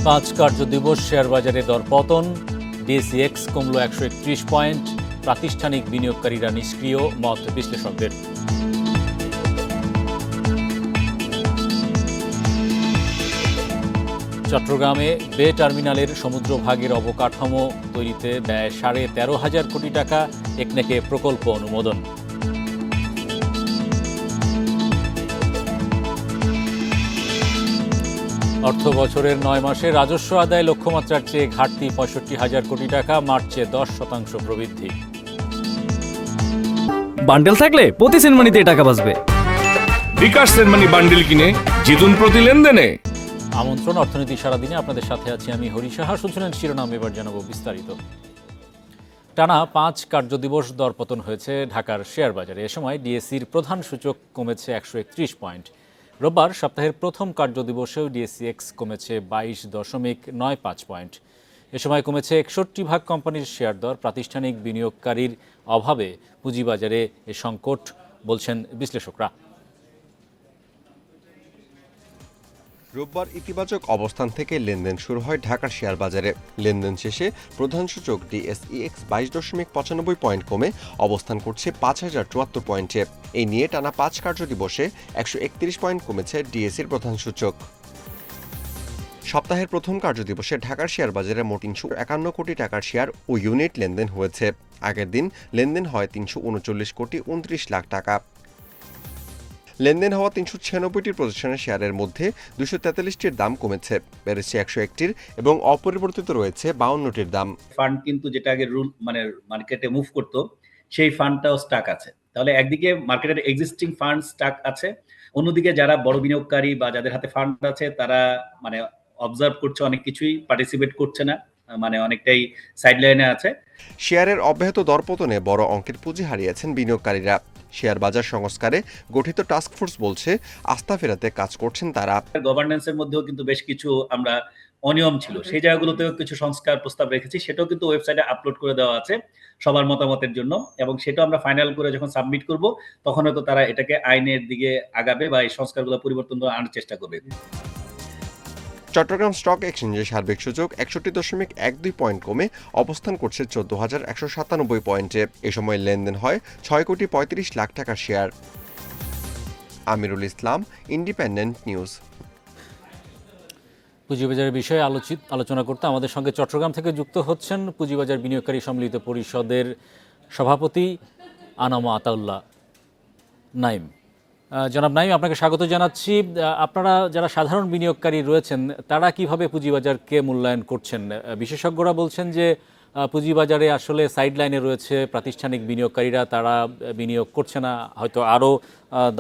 5 কার্যদিবস share বাজারে দরপতন, DSEX কমল 131 point, প্রাতিষ্ঠানিক বিনিয়োগকারীরা নিষ্ক্রিয়, মত বিশ্লেষকদের। চট্টগ্রামে বে টার্মিনালের সমুদ্রভাগের অবকাঠামো তৈরিতে ব্যয় 13,500 কোটি টাকা, একনেকে প্রকল্প অনুমোদন। অর্থ বছরের 9 মাসে রাজস্ব আদায় লক্ষ্যমাত্রার চেয়ে ঘাটতি 65,000 কোটি টাকা, মার্চে 10% প্রবৃদ্ধি। বান্ডেল থাকলে প্রতি সেনমানিতে টাকা বাঁচবে। বিকাশ সেনমানি বান্ডেল কিনে জিতুন প্রতি লেনদেনে। আমন্ত্রণ অর্থনীতি সারাদিনে, আপনাদের সাথে আছি আমি হরি সাহা। শুনছিলেন শিরোনাম, এবার জানাবো বিস্তারিত। টানা 5 কার্যদিবস দরপতন হয়েছে ঢাকার শেয়ার বাজারে। এ সময় ডিএসইর প্রধান সূচক কমেছে 131 পয়েন্ট। রোববার সপ্তাহের প্রথম কার্যদিবসেও ডিএসইএক্স কমেছে 22.95 পয়েন্ট। এ সময় কমেছে 61 কোম্পানির শেয়ার দর। প্রাতিষ্ঠানিক বিনিয়োগকারীর অভাবে পুঁজিবাজারে এ সংকট, বলছেন বিশ্লেষকরা। রোববার ইতিবাচক অবস্থান থেকে লেনদেন শুরু হয় ঢাকার শেয়ার বাজারে। লেনদেন শেষে প্রধান সূচক ডিএসইএক্স 22.95 পয়েন্ট কমে অবস্থান করছে 5,074 পয়েন্টে। এই নিয়ে টানা 5 কার্যদিবসে 131 পয়েন্ট কমেছে ডিএসইর প্রধান সূচক। সপ্তাহের প্রথম কার্যদিবসে ঢাকার শেয়ার বাজারে মোট 351 কোটি টাকার শেয়ার ও ইউনিট লেনদেন হয়েছে। আগের দিন লেনদেন হয় 339 কোটি 29 লাখ টাকা। লেনদেন হওয়া 396টির প্রতিষ্ঠানের শেয়ারের মধ্যে 243টির দাম কমেছে, বেড়েছে 101টির এবং অপরিবর্তিত রয়েছে 52টির দাম। ফান্ড কিন্তু যেটা আগে রুল মার্কেটে মুভ করতো, সেই ফান্ডটাও স্টাক আছে। তাহলে একদিকে মার্কেটের এক্সিস্টিং ফান্ড স্টাক আছে, অন্যদিকে যারা বড় বিনিয়োগকারী বা যাদের হাতে ফান্ড আছে তারা অবজার্ভ করছে, অনেক কিছুই পার্টিসিপেট করছে না, অনেকটাই সাইডলাইনে আছে। শেয়ারের অব্যাহত দরপতনে বড় অঙ্কের পুঁজি হারিয়েছেন বিনিয়োগকারীরা। শেয়ার বাজার সংস্কারে গঠিত টাস্কফোর্স বলছে আস্থা ফেরাতে কাজ করছেন তারা। গভর্নেন্সের মধ্যেও কিন্তু বেশ কিছু আমরা অনিয়ম ছিল, সেই জায়গাগুলোতেও কিছু সংস্কার প্রস্তাব রেখেছি, সেটাও কিন্তু ওয়েবসাইটে আপলোড করে দেওয়া আছে সবার মতামতের জন্য, এবং সেটা আমরা ফাইনাল করে যখন সাবমিট করব তখন হয়তো তারা এটাকে আইনের দিকে আগাবে বা এই সংস্কারগুলো পরিবর্তন আনার চেষ্টা করবে। চট্টগ্রাম স্টক এক্সচেঞ্জের সার্বিক সূচক 61.12 পয়েন্ট কমে অবস্থান করছে 14,197 পয়েন্টে। এ সময় লেনদেন হয় 6 কোটি 35 লাখ টাকার share. Amirul Islam, independent news. পুঁজিবাজারের বিষয়ে আলোচনা করতে আমাদের সঙ্গে চট্টগ্রাম থেকে যুক্ত হচ্ছেন পুঁজিবাজার বিনিয়োগকারী সম্মিলিত পরিষদের সভাপতি আনামা আতাউল্লাহ নাইম। জনাব নাইম, আপনাকে স্বাগত জানাচ্ছি। আপনারা যারা সাধারণ বিনিয়োগকারী রয়েছেন তারা কিভাবে পুঁজিবাজারকে মূল্যায়ন করছেন? বিশেষজ্ঞরা বলছেন যে পুঁজিবাজারে আসলে সাইডলাইনে রয়েছে প্রাতিষ্ঠানিক বিনিয়োগকারীরা, তারা বিনিয়োগ করছে না, হয়তো আরও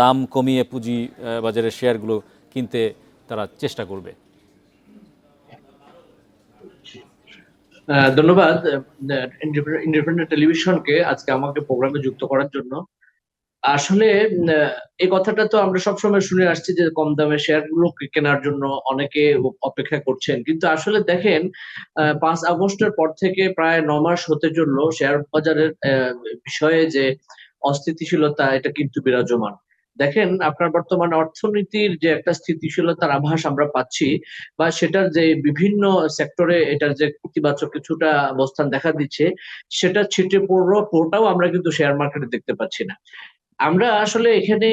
দাম কমিয়ে পুঁজি বাজারের শেয়ারগুলো কিনতে তারা চেষ্টা করবে। ধন্যবাদ ইন্ডিপেন্ডেন্ট টেলিভিশনকে আজকে আমাকে প্রোগ্রামে যুক্ত করার জন্য। আসলে এই কথাটা তো আমরা সবসময় শুনে আসছি যে কম দামে শেয়ার গুলো কেনার জন্য অনেকে অপেক্ষা করছেন, কিন্তু আসলে দেখেন 5 আগস্টের পর থেকে প্রায় 9 মাস হতে চলল শেয়ার বাজারের বিষয়ে যে অস্থিতিশীলতা, এটা কিন্তু বিরাজমান। দেখেন, আপনার বর্তমান অর্থনীতির যে একটা স্থিতিশীলতার আভাস আমরা পাচ্ছি, বা সেটার যে বিভিন্ন সেক্টরে এটার যে ইতিবাচক কিছুটা অবস্থান দেখা দিচ্ছে, সেটা ছিটে পড়াটাও আমরা কিন্তু শেয়ার মার্কেটে দেখতে পাচ্ছি না। আমরা আসলে এখানে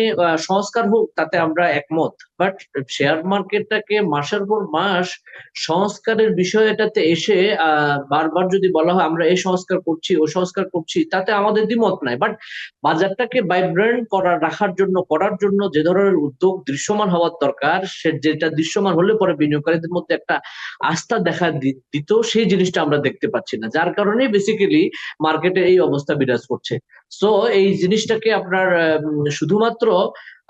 সংস্কার হোক তাতে আমরা একমত, বাট শেয়ার মার্কেটটাকে মাসের পর মাস সংস্কারের বিষয়টাতে এসে বারবার যদি বলা হয় আমরা এই সংস্কার করছি ও সংস্কার করছি, তাতে আমাদের দ্বিমত নাই। বাট বাজারটাকে ভাইব্রেন্ট করার জন্য যে ধরনের উদ্যোগ দৃশ্যমান হওয়ার দরকার, যেটা দৃশ্যমান হলে পরে বিনিয়োগকারীদের মধ্যে একটা আস্থা দেখা দিত, সেই জিনিসটা আমরা দেখতে পাচ্ছি না, যার কারণে বেসিক্যালি মার্কেটে এই অবস্থা বিরাজ করছে। সো এই জিনিসটাকে আপনার শুধুমাত্র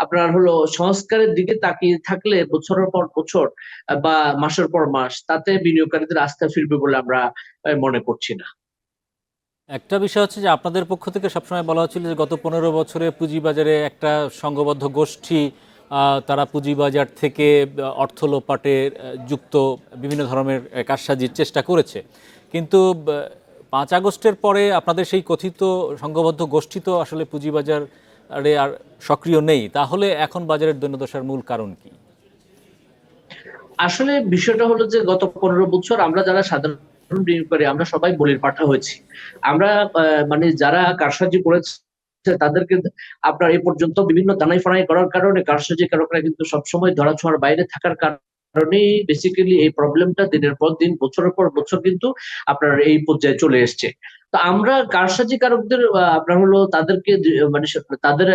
আপনার হলো সংস্কারের দিকে তাকিয়ে থাকলে বছরের পর বছর বা মাসের পর মাস, তাতে বিনিয়োগকারীদের আস্থা ফিরবে বলে আমরা মনে করছি না। একটা বিষয় হচ্ছে যে আপনাদের পক্ষ থেকে সবসময় বলা হচ্ছিল যে গত 15 বছরে পুঁজিবাজারে একটা সংঘবদ্ধ গোষ্ঠী, তারা পুঁজিবাজার থেকে অর্থ লোপাটে যুক্ত বিভিন্ন ধরনের কারসাজির চেষ্টা করেছে, কিন্তু 5 আগস্টের পরে আপনাদের সেই কথিত সংঘবদ্ধ গোষ্ঠী তো আসলে পুঁজিবাজারে আর সক্রিয় নেই। তাহলে এখন বাজারের দৈন্যদশার মূল কারণ কি? আসলে বিষয়টা হলো যে গত 15 বছর আমরা যারা সাধারণ বিনিয়োগকারী আমরা সবাই বলির পাঠা হয়েছি। আমরা মানে যারা কারসাজি করেছে তাদেরকে আপনার এ পর্যন্ত বিভিন্ন দানাই ফানাই করার কারণে কারসাজিকারকরা কিন্তু সবসময় ধরাছোঁয়ার বাইরে থাকার কারণেই বেসিক্যালি এই প্রবলেমটা দিনের পর দিন বছরের পর বছর কিন্তু আপনার এই পর্যায়ে চলে এসছে। তো আমরা কারসাজিকারকদের আপনার হলো তাদেরকে মানে তাদের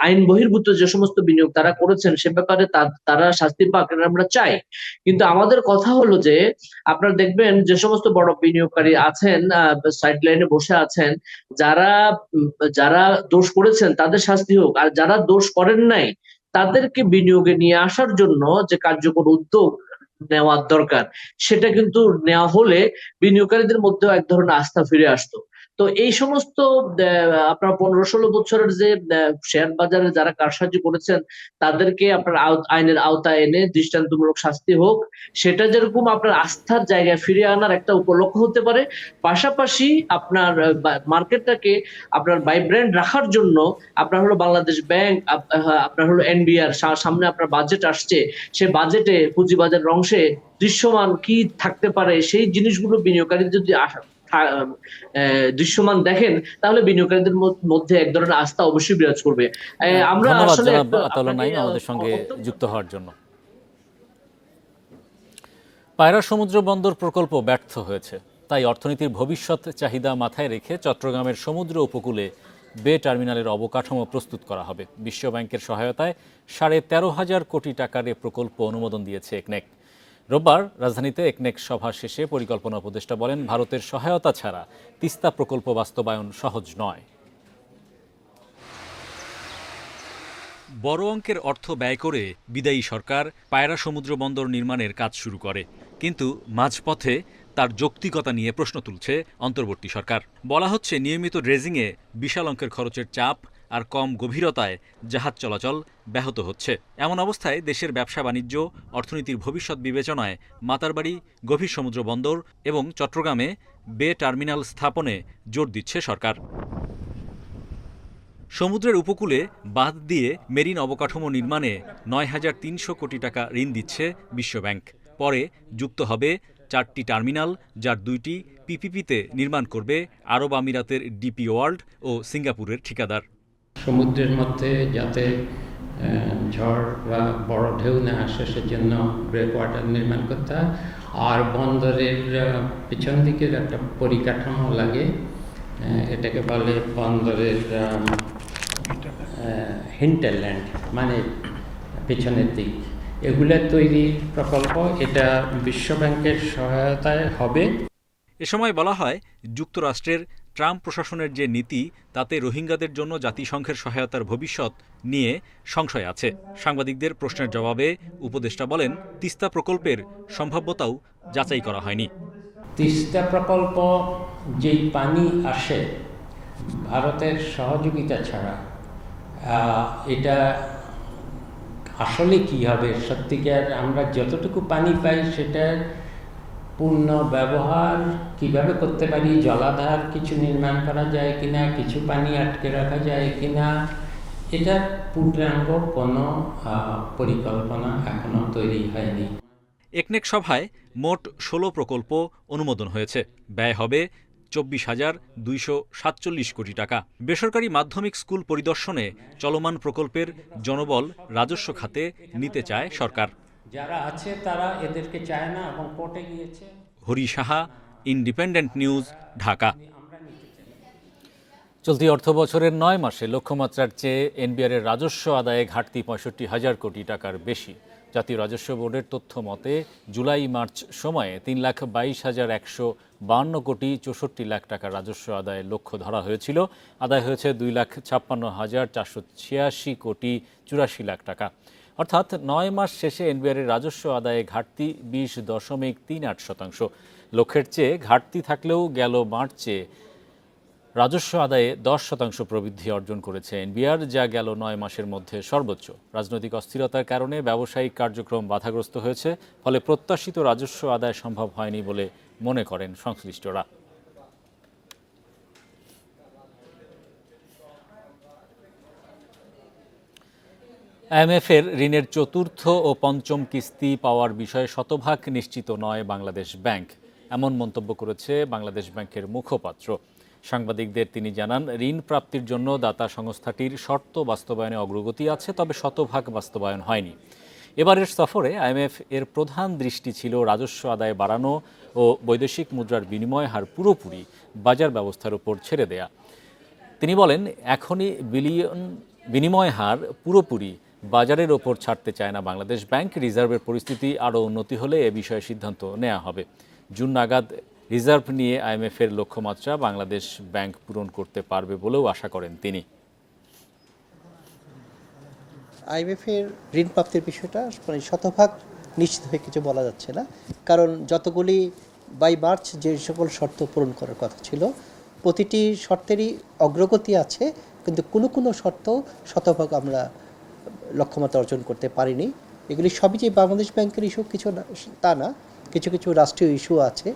আইন বহির্ভূত যে সমস্ত বিনিয়োগ তারা করেছেন সে ব্যাপারে তারা শাস্তি পাক এটা আমরা চাই। কিন্তু আমাদের কথা হলো যে আপনারা দেখবেন যে সমস্ত বড় বিনিয়োগকারী আছেন সাইড লাইনে বসে আছেন, যারা যারা দোষ করেছেন তাদের শাস্তি হোক, আর যারা দোষ করেন নাই তাদেরকে বিনিয়োগে নিয়ে আসার জন্য যে কার্যকর উদ্যোগ নেওয়ার দরকার সেটা কিন্তু নেওয়া হলে বিনিয়োগকারীদের মধ্যেও এক ধরনের আস্থা ফিরে আসতো। তো এই সমস্ত আপনার 15-16 বছরের যে শেয়ার বাজারে যারা কারসাজি করেছেন তাদেরকে আপনার আইনের আওতায় এনে দৃষ্টান্তমূলক শাস্তি হোক, সেটা যেরকম আপনার আস্থার জায়গায় ফিরে আনার একটা উপলক্ষ হতে পারে, পাশাপাশি আপনার মার্কেটটাকে আপনার ভাইব্রেন্ট রাখার জন্য আপনার হলো বাংলাদেশ ব্যাংক, আপনার হলো এনবিআর, সামনে আপনার বাজেট আসছে, সে বাজেটে পুঁজিবাজারের অংশে দৃশ্যমান কি থাকতে পারে সেই জিনিসগুলো বিনিয়োগকারী যদি দৃশ্যমান দেখেন তাহলে বিনিয়োগকারীদের মধ্যে এক ধরনের আস্থা অবশ্যই বিরাজ করবে। আমরা ধন্যবাদ আসলে জনাব আতাউল্লাহ নাইম আমাদের সঙ্গে যুক্ত হওয়ার জন্য। পায়রা সমুদ্র বন্দর প্রকল্প ব্যর্থ হয়েছে, তাই অর্থনীতির ভবিষ্যৎ চাহিদা মাথায় রেখে চট্টগ্রামের সমুদ্র উপকূলে বে টার্মিনালের অবকাঠামো প্রস্তুত করা হবে। বিশ্বব্যাংকের সহায়তায় 13,500 কোটি টাকার এ প্রকল্প অনুমোদন দিয়েছে একনেক। রোববার রাজধানীতে একনেক সভা শেষে পরিকল্পনা উপদেষ্টা বলেন, ভারতের সহায়তা ছাড়া তিস্তা প্রকল্প বাস্তবায়ন সহজ নয়। বড় অঙ্কের অর্থ ব্যয় করে বিদায়ী সরকার পায়রা সমুদ্র বন্দর নির্মাণের কাজ শুরু করে, কিন্তু মাঝপথে তার যৌক্তিকতা নিয়ে প্রশ্ন তুলছে অন্তর্বর্তী সরকার। বলা হচ্ছে, নিয়মিত ড্রেজিংয়ে বিশাল অঙ্কের খরচের চাপ আর কম গভীরতায় জাহাজ চলাচল ব্যাহত হচ্ছে। এমন অবস্থায় দেশের ব্যবসা বাণিজ্য, অর্থনীতির ভবিষ্যৎ বিবেচনায় মাতারবাড়ি গভীর সমুদ্র বন্দর এবং চট্টগ্রামে বে টার্মিনাল স্থাপনে জোর দিচ্ছে সরকার। সমুদ্রের উপকূলে বাঁধ দিয়ে মেরিন অবকাঠামো নির্মাণে 9,300 কোটি টাকা ঋণ দিচ্ছে বিশ্বব্যাংক। পরে যুক্ত হবে 4টি টার্মিনাল, যার 2টি পিপিপিতে নির্মাণ করবে আরব আমিরাতের ডিপি ওয়ার্ল্ড ও সিঙ্গাপুরের ঠিকাদার। সমুদ্রের মধ্যে যাতে ঝড় বা বড় ঢেউ না আসে সেজন্য ব্রেকওয়াটার নির্মাণ করতে হয়, আর বন্দরের পিছন দিকের একটা পরিকাঠামো লাগে, এটাকে বলে বন্দরের হিন্টারল্যান্ড, মানে পিছনের দিক, এগুলা তৈরির প্রকল্প, এটা বিশ্বব্যাংকের সহায়তায় হবে। এ সময় বলা হয়, যুক্তরাষ্ট্রের ট্রাম্প প্রশাসনের যে নীতি তাতে রোহিঙ্গাদের জন্য জাতিসংঘের সহায়তার ভবিষ্যৎ নিয়ে সংশয় আছে। সাংবাদিকদের প্রশ্নের জবাবে উপদেষ্টা বলেন, তিস্তা প্রকল্পের সম্ভাব্যতাও যাচাই করা হয়নি। তিস্তা প্রকল্প যেই পানি আসে ভারতের সহযোগিতা ছাড়া, এটা আসলে কি হবে, সত্যিকার আমরা যতটুকু পানি পাই সেটার পূর্ণ ব্যবহার কিভাবে করতে পারি, জলাধার কিছু নির্মাণ করা যায় কিনা, কিছু পানি আটকে রাখা যায় কিনা, এটা পূর্ণাঙ্গ কোনো পরিকল্পনা এখনো তৈরি হয়নি। একনেক সভায় মোট 16 প্রকল্প অনুমোদন হয়েছে। ব্যয় হবে 24,247 কোটি টাকা। বেসরকারি মাধ্যমিক স্কুল পরিদর্শনে চলমান প্রকল্পের জনবল রাজস্ব খাতে নিতে চায় সরকার। যারা আছে তারা এদেরকে চায় না এবং কোর্টে গিয়েছে। Hari Saha, independent news, Dhaka. চলতি অর্থবছরের 9 মাসে লক্ষ্যমাত্রার চেয়ে এনবিআরের রাজস্ব আদায়ে ঘাটতি 65,000 কোটি টাকার বেশি। জাতীয় রাজস্ব বোর্ডের তথ্য মতে জুলাই-মার্চ সময়ে 3,22,152 কোটি 64 লাখ টাকার রাজস্ব আদায়ের লক্ষ্য ধরা হয়েছিল। আদায় হয়েছে 2,56,486 কোটি 84 লাখ টাকা। অর্থাৎ 9 মাস শেষে এনবিআরের রাজস্ব আদায়ে ঘাটতি 20.38%। লক্ষ্যের চেয়ে ঘাটতি থাকলেও গেল মার্চে রাজস্ব আদায়ে 10% প্রবৃদ্ধি অর্জন করেছে এনবিআর, যা গেল 9 মাসের মধ্যে সর্বোচ্চ। রাজনৈতিক অস্থিরতার কারণে ব্যবসায়িক কার্যক্রম বাধাগ্রস্ত হয়েছে, ফলে প্রত্যাশিত রাজস্ব আদায় সম্ভব হয়নি বলে মনে করেন সংশ্লিষ্টরা। আইএমএফের ঋণের চতুর্থ ও পঞ্চম কিস্তি পাওয়ার বিষয়ে শতভাগ নিশ্চিত নয় বাংলাদেশ ব্যাংক, এমন মন্তব্য করেছে বাংলাদেশ ব্যাংকের মুখপাত্র। সাংবাদিকদের তিনি জানান, ঋণ প্রাপ্তির জন্য দাতা সংস্থাটির শর্ত বাস্তবায়নে অগ্রগতি আছে, তবে শতভাগ বাস্তবায়ন হয়নি। এবারের সফরে আইএমএফ এর প্রধান দৃষ্টি ছিল রাজস্ব আদায় বাড়ানো ও বৈদেশিক মুদ্রার বিনিময় হার পুরোপুরি বাজার ব্যবস্থার উপর ছেড়ে দেয়া। তিনি বলেন, এখনই বিনিময় হার পুরোপুরি বাজারের ওপর ছাড়তে চায় না বাংলাদেশ ব্যাংক। রিজার্ভের পরিস্থিতি আরও উন্নতি হলে এ বিষয়ে সিদ্ধান্ত নেওয়া হবে। জুন নাগাদ রিজার্ভ নিয়ে আইএমএফের লক্ষ্যমাত্রা বাংলাদেশ ব্যাংক পূরণ করতে পারবে বলেও আশা করেন তিনি। আইএমএফের ঋণ প্রাপ্তির বিষয়টা মানে শতভাগ নিশ্চিত হয়ে কিছু বলা যাচ্ছে না, কারণ যতগুলি বাই মার্চ যে সকল শর্ত পূরণ করার কথা ছিল, প্রতিটি শর্তেরই অগ্রগতি আছে, কিন্তু কোনো কোনো শর্ত শতভাগ আমরা লক্ষ্যমাত্রা অর্জন করতে পারিনি। এগুলি সবই যে বাংলাদেশ ব্যাংকের ইস্যু কিছু না, তা না, কিছু কিছু রাষ্ট্রীয় ইস্যু আছে।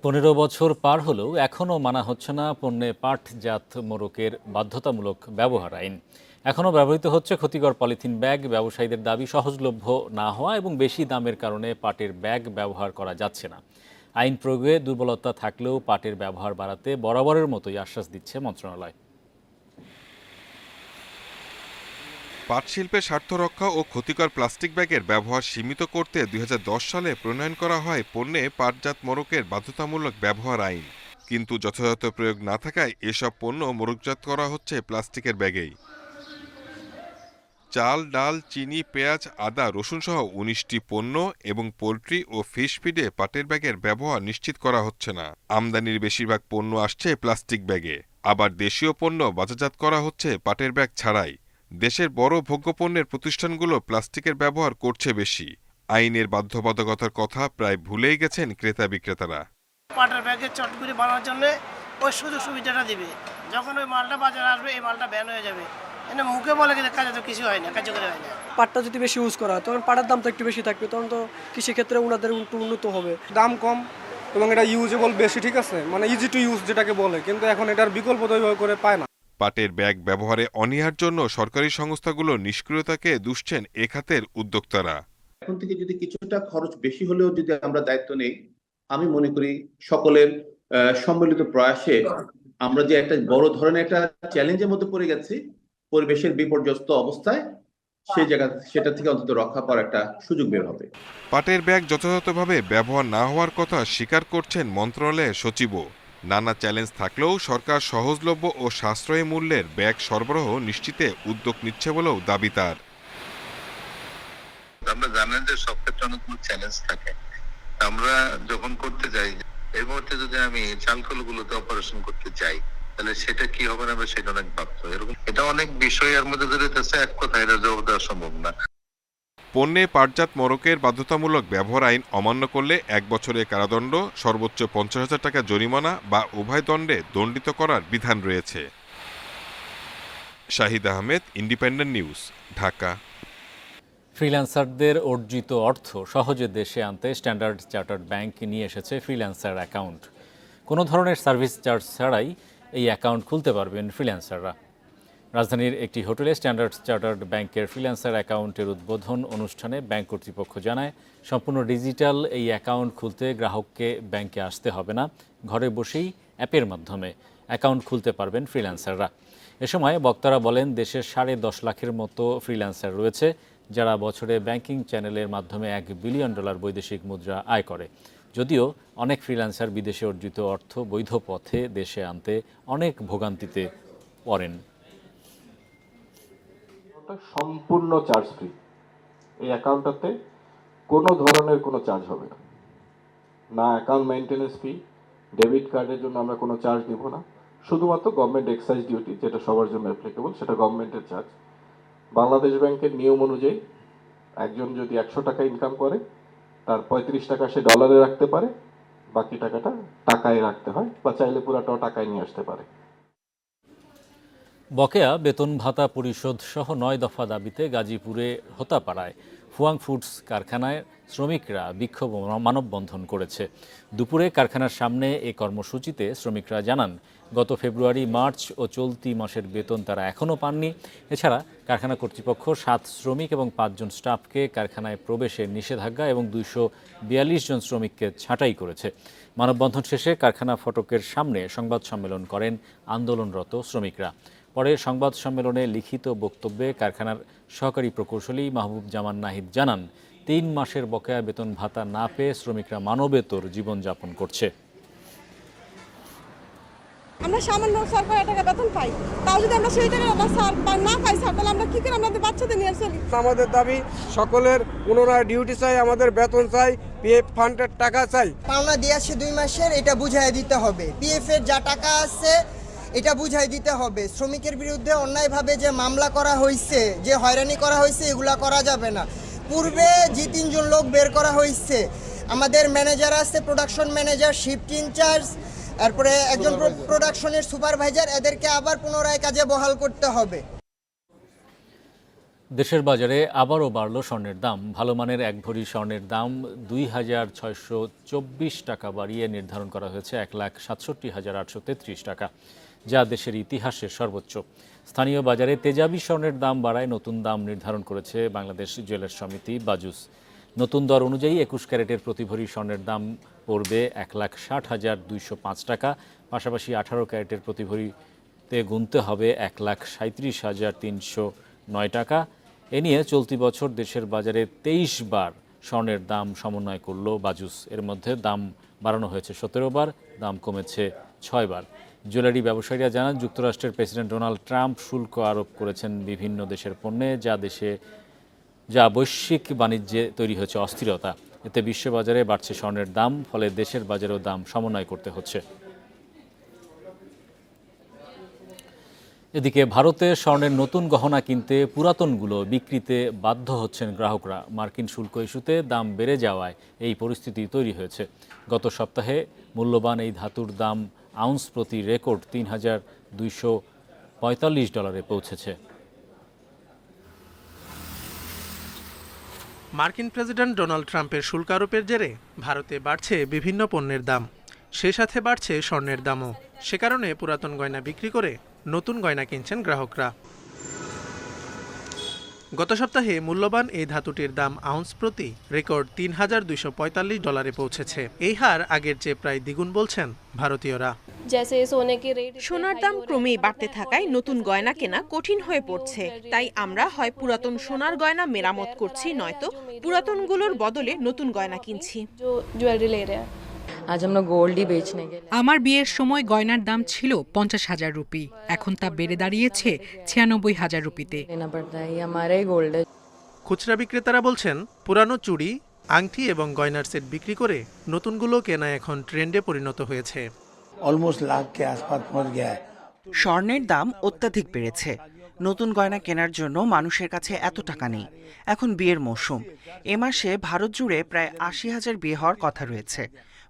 15 বছর পার হলেও এখনও মানা হচ্ছে না পণ্যে পাটজাত মোড়কের বাধ্যতামূলক ব্যবহার আইন। এখনও ব্যবহৃত হচ্ছে ক্ষতিকর পলিথিন ব্যাগ। ব্যবসায়ীদের দাবি, সহজলভ্য না হওয়া এবং বেশি দামের কারণে পাটের ব্যাগ ব্যবহার করা যাচ্ছে না। আইন প্রয়োগে দুর্বলতা থাকলেও পাটের ব্যবহার বাড়াতে বরাবরের মতোই আশ্বাস দিচ্ছে মন্ত্রণালয়। পাট শিল্পের স্বার্থ রক্ষা ও ক্ষতিকর প্লাস্টিক ব্যাগের ব্যবহার সীমিত করতে 2010 সালে প্রণয়ন করা হয় পণ্যে পাটজাত মোড়কের বাধ্যতামূলক ব্যবহার আইন। কিন্তু যথাযথ প্রয়োগ না থাকায় এসব পণ্য মোড়কজাত করা হচ্ছে প্লাস্টিকের ব্যাগেই। চাল, ডাল, চিনি, পেঁয়াজ, আদা, রসুন সহ 19টি পণ্য এবং পোলট্রি ও ফিশ ফিডে পাটের ব্যাগের ব্যবহার নিশ্চিত করা হচ্ছে না। আমদানির বেশিরভাগ পণ্য আসছে প্লাস্টিক ব্যাগে, আবার দেশীয় পণ্য বাজারজাত করা হচ্ছে পাটের ব্যাগ ছাড়াই। দেশের বড় ভোগ্যপণ্যের প্রতিষ্ঠানগুলো প্লাস্টিকের ব্যবহার করছে বেশি। আইনের বাধ্যবাধকতার কথা প্রায় ভুলেই গেছেন ক্রেতা বিক্রেতারা। পাটের ব্যাগের চটগুলি বানানোর জন্য ওই সুযোগ সুবিধাটা দিবে, যখন ওই মালটা বাজারে আসবে এই মালটা ব্যান হয়ে যাবে। এনে মুখে বলে কিন্তু কাজে তো কিছু হয় না, কার্যকরী হয় না। পাটটা যদি বেশি ইউজ করা হয় তখন পাটের দাম তো একটু বেশি থাকবে, তখন তো কৃষিক্ষেত্রে ওনাদের একটু উন্নত হবে। দাম কম এবং এটা ইউজেবল বেশি, ঠিক আছে, মানে ইজি টু ইউজ যেটাকে বলে, কিন্তু এখন এটার বিকল্প তো ওইভাবে করে পায় না। পাটের ব্যাগ ব্যবহারে অনীহার জন্য সরকারি সংস্থাগুলো নিষ্ক্রিয়তাকে দুষছেন এ খাতের উদ্যোক্তারা। এখন থেকে যদি কিছুটা খরচ বেশি হলেও যদি আমরা দায়িত্ব নেই, আমি মনে করি সকলের সম্মিলিত প্রয়াসে আমরা যে একটা বড় ধরনের একটা চ্যালেঞ্জের মধ্যে পড়ে গেছি, পরিবেশের বিপর্যস্ত অবস্থায়, সেই জায়গা সেটা থেকে অন্তত রক্ষা করার একটা সুযোগ বের হবে। পাটের ব্যাগ যথাযথভাবে ব্যবহার না হওয়ার কথা স্বীকার করছেন মন্ত্রণালয়ের সচিবও। নানা চ্যালেঞ্জ থাকলেও সরকার সহজলভ্য ও সাশ্রয়ী মূল্যের ব্যাগ সরবরাহ নিশ্চিতে উদ্যোগ নিচ্ছে বলেও দাবি তার। আমরা জানেন যে সব ক্ষেত্রে অনেকগুলো চ্যালেঞ্জ থাকে। আমরা যখন করতে যাই, এই মুহূর্তে যদি আমি চালকলগুলোতে অপারেশন করতে চাই, তাহলে সেটা কি হবে না, সেটা অনেক ভাবতে হয়। এরকম এটা অনেক বিষয়ের মধ্যে জড়িত আছে, এক কথা এটা জবাব দেওয়া সম্ভব না। পণ্যে পাটজাত মোড়কের বাধ্যতামূলক ব্যবহার আইন অমান্য করলে 1 বছরের কারাদণ্ড, সর্বোচ্চ 50,000 টাকা জরিমানা বা উভয় দণ্ডে দণ্ডিত করার বিধান রয়েছে। Shahid Ahmed, independent news, Dhaka. ফ্রিল্যান্সারদের অর্জিত অর্থ সহজে দেশে আনতে স্ট্যান্ডার্ড চার্টার্ড ব্যাংক নিয়ে এসেছে ফ্রিল্যান্সার অ্যাকাউন্ট। কোনো ধরনের সার্ভিস চার্জ ছাড়াই এই অ্যাকাউন্ট খুলতে পারবেন ফ্রিল্যান্সাররা। রাজধানীর একটি হোটেলে স্ট্যান্ডার্ড চার্টার্ড ব্যাংকের ফ্রিল্যান্সার অ্যাকাউন্টের উদ্বোধন অনুষ্ঠানে ব্যাংক কর্তৃপক্ষ জানায়, সম্পূর্ণ ডিজিটাল এই অ্যাকাউন্ট খুলতে গ্রাহককে ব্যাংকে আসতে হবে না, ঘরে বসেই অ্যাপের মাধ্যমে অ্যাকাউন্ট খুলতে পারবেন ফ্রিল্যান্সাররা। এ সময় বক্তারা বলেন, দেশের 10.5 লাখের মতো ফ্রিল্যান্সার রয়েছে যারা বছরে ব্যাংকিং চ্যানেলের মাধ্যমে $1 বিলিয়ন বৈদেশিক মুদ্রা আয় করে। যদিও অনেক ফ্রিল্যান্সার বিদেশে অর্জিত অর্থ বৈধ পথে দেশে আনতে অনেক ভোগান্তিতে পড়েন। সম্পূর্ণ চার্জ ফ্রি, এই অ্যাকাউন্টটাতে কোনো ধরনের কোনো চার্জ হবে না, না অ্যাকাউন্ট মেইনটেনেন্স ফি, ডেবিট কার্ডের জন্য আমরা কোনো চার্জ দিব না, শুধুমাত্র গভর্নমেন্ট এক্সাইজ ডিউটি যেটা সবার জন্য অ্যাপ্লিকেবল, সেটা গভর্নমেন্টের চার্জ। বাংলাদেশ ব্যাংকের নিয়ম অনুযায়ী একজন যদি 100 টাকা ইনকাম করে, তার 35 টাকা সে ডলারে রাখতে পারে, বাকি টাকাটা টাকায় রাখতে হয়, বা চাইলে পুরাটাও টাকায় নিয়ে আসতে পারে। বকেয়া বেতন ভাতা পরিশোধ সহ ৯ দফা দাবিতে গাজীপুরে হোতাপাড়ায় ফুয়াং ফুডস কারখানায় শ্রমিকরা বিক্ষোভ ও মানববন্ধন করেছে। দুপুরে কারখানার সামনে এ কর্মসূচিতে শ্রমিকরা জানান, গত ফেব্রুয়ারি, মার্চ ও চলতি মাসের বেতন তারা এখনও পাননি। এছাড়া কারখানা কর্তৃপক্ষ ৭ শ্রমিক এবং ৫ জন স্টাফকে কারখানায় প্রবেশের নিষেধাজ্ঞা এবং ২৪২ জন শ্রমিককে ছাঁটাই করেছে। মানববন্ধন শেষে কারখানা ফটকের সামনে সংবাদ সম্মেলন করেন আন্দোলনরত শ্রমিকরা। পরে সংবাদ সম্মেলনে লিখিত বক্তব্যে কারখানার সহকারী প্রকৌশলী মাহবুব জামান নাহিদ জানান, ৩ মাসের বকেয়া বেতন ভাতা না পেয়ে শ্রমিকরা মানবেতর জীবনযাপন করছে। আমরা সামান্য সরকারি টাকা বেতন পাই, তাও যদি আমরা সেই টাকা না পাই স্যার, তাহলে আমরা কি করে আমাদের বাচ্চাদের নিয়ে চলি? আমাদের দাবি সকলের পুনরায় ডিউটি চাই, আমাদের বেতন চাই, পিএফ ফান্ডের টাকা চাই। পাওনা দিয়ে আসছে 2 মাসের, এটা বুঝাই দিতে হবে। পিএফ এর যা টাকা আছে এটা বুঝাই দিতে হবে। শ্রমিকের বিরুদ্ধে অন্যায়ভাবে যে মামলা করা হয়েছে, যে হয়রানি করা হয়েছে, এগুলা করা যাবে না। পূর্বে যে 3 জন লোক বের করা হয়েছে, আমাদের ম্যানেজার আছে, প্রোডাকশন ম্যানেজার, শিফট ইনচার্জ, তারপরে একজন প্রোডাকশনের সুপারভাইজার, এদেরকে আবার পুনরায় কাজে বহাল করতে হবে। দেশের বাজারে আবারও বাড়ল স্বর্ণের দাম। ভালো মানের 1 ভরি স্বর্ণের দাম ২,৬২৪ টাকা বাড়িয়ে নির্ধারণ করা হয়েছে ১,৬৭,৮৩৩ টাকা, যা দেশের ইতিহাসের সর্বোচ্চ। স্থানীয় বাজারে তেজাবি স্বর্ণের দাম বাড়ায় নতুন দাম নির্ধারণ করেছে বাংলাদেশ জুয়েলার্স সমিতি বাজুস। নতুন দর অনুযায়ী ২১ ক্যারেটের প্রতি ভরি স্বর্ণের দাম পড়বে ১,৬০,২০৫ টাকা। পাশাপাশি ১৮ ক্যারেটের প্রতি ভরিতে গুনতে হবে ১,৩৭,৩০৯ টাকা। এ নিয়ে চলতি বছর দেশের বাজারে ২৩ বার স্বর্ণের দাম সমন্বয় করল বাজুস। এর মধ্যে দাম বাড়ানো হয়েছে ১৭ বার, দাম কমেছে ৬ বার। জুয়েলারি ব্যবসায়ীরা জানান, যুক্তরাষ্ট্রের প্রেসিডেন্ট ডোনাল্ড ট্রাম্প শুল্ক আরোপ করেছেন বিভিন্ন দেশের পণ্যে, যা বৈশ্বিক বাণিজ্যে তৈরি হয়েছে অস্থিরতা। এতে বিশ্ববাজারে বাড়ছে স্বর্ণের দাম, ফলে দেশের বাজারেও দাম সমন্বয় করতে হচ্ছে। এদিকে ভারতে স্বর্ণের নতুন গহনা কিনতে পুরাতনগুলো বিক্রিতে বাধ্য হচ্ছেন গ্রাহকরা। মার্কিন শুল্ক ইস্যুতে দাম বেড়ে যাওয়ায় এই পরিস্থিতি তৈরি হয়েছে। গত সপ্তাহে মূল্যবান এই ধাতুর দাম আউন্স প্রতি রেকর্ড $৩,২৪৫ পৌঁছেছে। মার্কিন প্রেসিডেন্ট ডোনাল্ড ট্রাম্পের শুল্ক আরোপের জেরে ভারতে বাড়ছে বিভিন্ন পণ্যের দাম, সেই সাথে বাড়ছে স্বর্ণের দামও। সে কারণে পুরাতন গয়না বিক্রি করে নতুন গয়না কিনছেন গ্রাহকরা। গত সপ্তাহে মূল্যবান এই ধাতুটির দাম আউন্স প্রতি রেকর্ড $৩,২৪৫ পৌঁছেছে। এই হার আগের চেয়ে প্রায় দ্বিগুণ বলছেন ভারতীয়রা। সোনার দাম ক্রমেই বাড়তে থাকায় নতুন গয়না কেনা কঠিন হয়ে পড়ছে। তাই আমরা হয় পুরাতন সোনার গয়না মেরামত করছি, নয়তো পুরাতনগুলোর বদলে নতুন গয়না কিনছি। আমার বিয়ের সময় গয়নার দাম ছিল 50,000 রুপি, এখন তা বেড়ে দাঁড়িয়েছে 96,000 রুপিতে। খুচরা বিক্রেতারা বলছেন, পুরানো চুড়ি, আংটি এবং গয়নার সেট বিক্রি করে নতুনগুলো কেনা এখন ট্রেন্ডে পরিণত হয়েছে। স্বর্ণের দাম অত্যাধিক বেড়েছে। নতুন গয়না কেনার জন্য মানুষের কাছে এত টাকা নেই। এখন বিয়ের মৌসুম, এ মাসে ভারত জুড়ে প্রায় 80,000 বিয়ে হওয়ার কথা রয়েছে।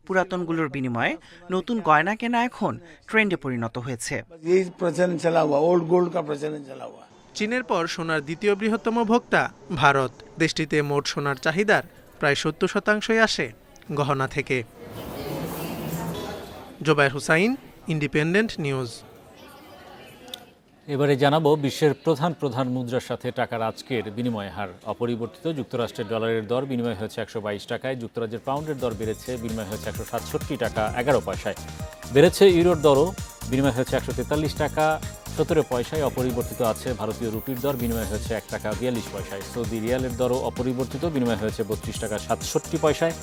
পুরাতনগুলোর বিনিময়ে নতুন গয়না কেনা এখন ট্রেন্ডে পরিণত হয়েছে। চীনের পর সোনার দ্বিতীয় বৃহত্তম ভোক্তা ভারত। দেশটিতে মোট সোনার চাহিদার প্রায় 70% আসে গহনা থেকে। Zubayer Hussain, independent news. এবারে জানাবো বিশ্বের প্রধান মুদ্রার সাথে টাকার আজকের বিনিময় হার। অপরিবর্তিত যুক্তরাষ্ট্রের ডলারের দর বিনিময় হয়েছে 122 টাকায়। যুক্তরাজ্যের পাউন্ডের দর বেড়েছে, বিনিময় হয়েছে 167 টাকা 11 পয়সায়। বেড়েছে ইউরোর দরও, বিনিময় হয়েছে 143 টাকা 17 পয়সায়। অপরিবর্তিত আছে ভারতীয় রুপির দর, বিনিময় হয়েছে 1 টাকা 42 পয়সায়। সৌদি রিয়ালের দরও অপরিবর্তিত, বিনিময় হয়েছে 32 টাকা 67 পয়সায়।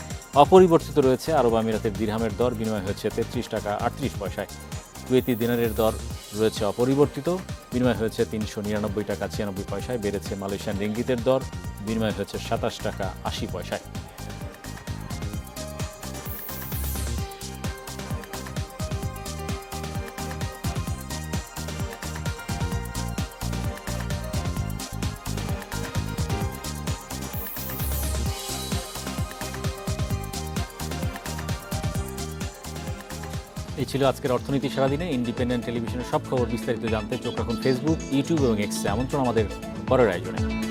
অপরিবর্তিত রয়েছে আরব আমিরাতের দিরহামের দর, বিনিময় হয়েছে 33 টাকা 38 পয়সায়। কুয়েতি দিনারের দর রয়েছে অপরিবর্তিত, বিনিময় হয়েছে 399 টাকা 96 পয়সায়। বেড়েছে মালয়েশিয়ান রিঙ্গিতের দর, বিনিময় হয়েছে 27 টাকা 80 পয়সায়। এই ছিল আজকের অর্থনীতি সারাদিনে। ইন্ডিপেন্ডেন্ট টেলিভিশনের সব খবর বিস্তারিত জানতে চোখ রাখুন ফেসবুক, ইউটিউব এবং এক্সে। আমন্ত্রণ আমাদের পরের আয়োজনে।